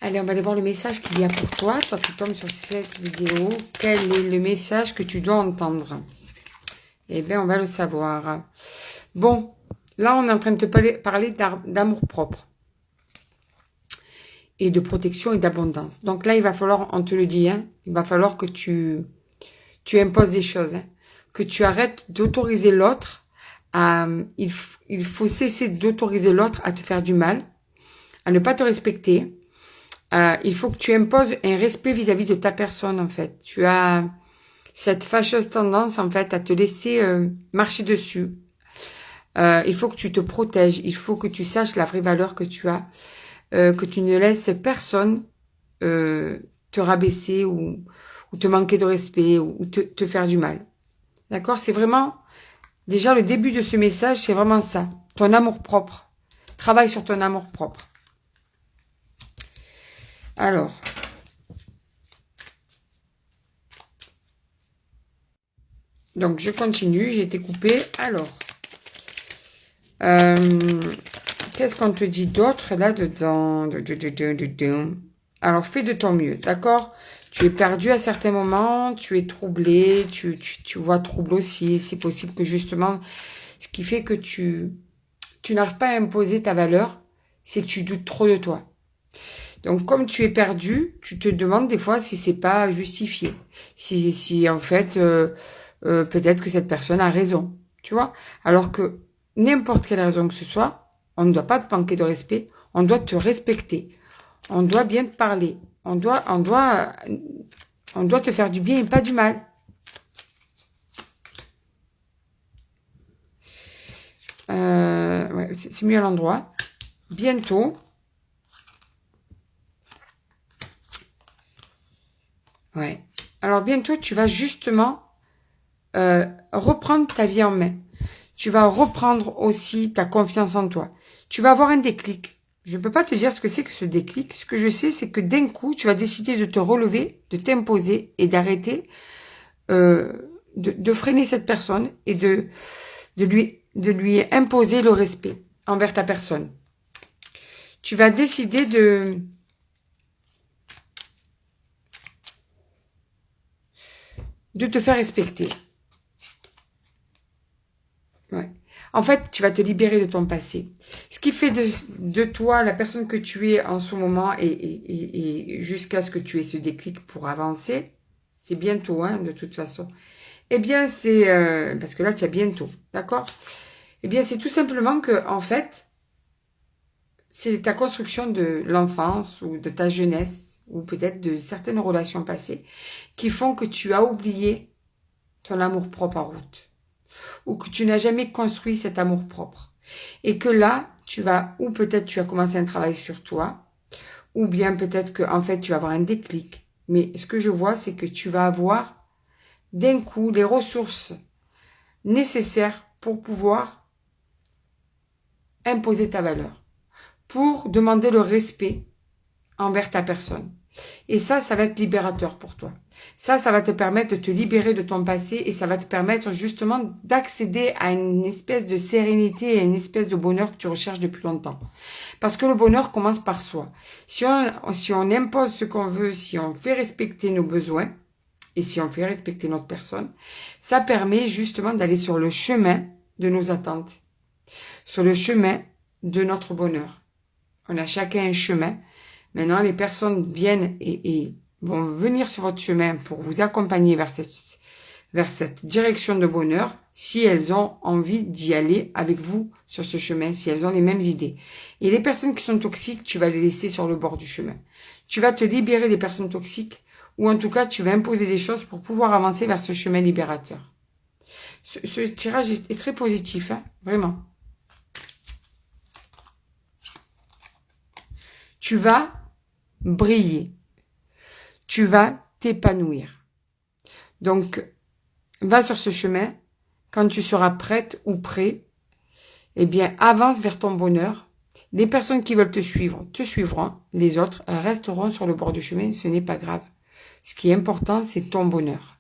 Allez, on va aller voir le message qu'il y a pour toi. Toi qui tombes sur cette vidéo, quel est le message que tu dois entendre? Eh bien, on va le savoir. Bon, là, on est en train de te parler d'amour-propre et de protection et d'abondance. Donc là, il va falloir, on te le dit, hein, il va falloir que tu imposes des choses, hein, que tu arrêtes d'autoriser l'autre à... Il faut cesser d'autoriser l'autre à te faire du mal, à ne pas te respecter. Il faut que tu imposes un respect vis-à-vis de ta personne, en fait. Tu as cette fâcheuse tendance, en fait, à te laisser marcher dessus. Il faut que tu te protèges. Il faut que tu saches la vraie valeur que tu as. Que tu ne laisses personne te rabaisser ou te manquer de respect ou te faire du mal. D'accord? C'est vraiment... Déjà, le début de ce message, c'est vraiment ça. Ton amour-propre. Travaille sur ton amour-propre. Alors... Donc, je continue. J'ai été coupée. Alors... qu'est-ce qu'on te dit d'autre là-dedans? Alors, fais de ton mieux, d'accord? Tu es perdu à certains moments, tu es troublé, tu vois trouble aussi. C'est possible que justement, ce qui fait que tu n'arrives pas à imposer ta valeur, c'est que tu doutes trop de toi. Donc, comme tu es perdu, tu te demandes des fois si c'est pas justifié. Si en fait, peut-être que cette personne a raison, tu vois? Alors que n'importe quelle raison que ce soit, on ne doit pas te manquer de respect, on doit te respecter, on doit bien te parler, on doit te faire du bien et pas du mal. Ouais, c'est mieux à l'endroit. Bientôt. Ouais. Alors bientôt, tu vas justement reprendre ta vie en main. Tu vas reprendre aussi ta confiance en toi. Tu vas avoir un déclic. Je ne peux pas te dire ce que c'est que ce déclic. Ce que je sais, c'est que d'un coup, tu vas décider de te relever, de t'imposer et d'arrêter, de freiner cette personne et de lui imposer le respect envers ta personne. Tu vas décider de te faire respecter. Ouais. En fait, tu vas te libérer de ton passé. Ce qui fait de toi la personne que tu es en ce moment et jusqu'à ce que tu aies ce déclic pour avancer, c'est bientôt, hein, de toute façon. Eh bien, c'est... parce que là, tu as bientôt, d'accord? Eh bien, c'est tout simplement que, en fait, c'est ta construction de l'enfance ou de ta jeunesse ou peut-être de certaines relations passées qui font que tu as oublié ton amour-propre en route. Ou que tu n'as jamais construit cet amour-propre. Et que là, tu vas, ou peut-être tu as commencé un travail sur toi, ou bien peut-être que en fait, tu vas avoir un déclic. Mais ce que je vois, c'est que tu vas avoir d'un coup les ressources nécessaires pour pouvoir imposer ta valeur, pour demander le respect envers ta personne. Et ça va être libérateur pour toi. Ça va te permettre de te libérer de ton passé et ça va te permettre justement d'accéder à une espèce de sérénité et à une espèce de bonheur que tu recherches depuis longtemps. Parce que le bonheur commence par soi. Si on impose ce qu'on veut, si on fait respecter nos besoins et si on fait respecter notre personne, ça permet justement d'aller sur le chemin de nos attentes, sur le chemin de notre bonheur. On a chacun un chemin. Maintenant, les personnes viennent et vont venir sur votre chemin pour vous accompagner vers cette direction de bonheur si elles ont envie d'y aller avec vous sur ce chemin, si elles ont les mêmes idées. Et les personnes qui sont toxiques, tu vas les laisser sur le bord du chemin. Tu vas te libérer des personnes toxiques ou en tout cas, tu vas imposer des choses pour pouvoir avancer vers ce chemin libérateur. Ce tirage est très positif, hein, vraiment. Tu vas briller. Tu vas t'épanouir. Donc, va sur ce chemin. Quand tu seras prête ou prêt, eh bien, avance vers ton bonheur. Les personnes qui veulent te suivre, te suivront. Les autres resteront sur le bord du chemin. Ce n'est pas grave. Ce qui est important, c'est ton bonheur.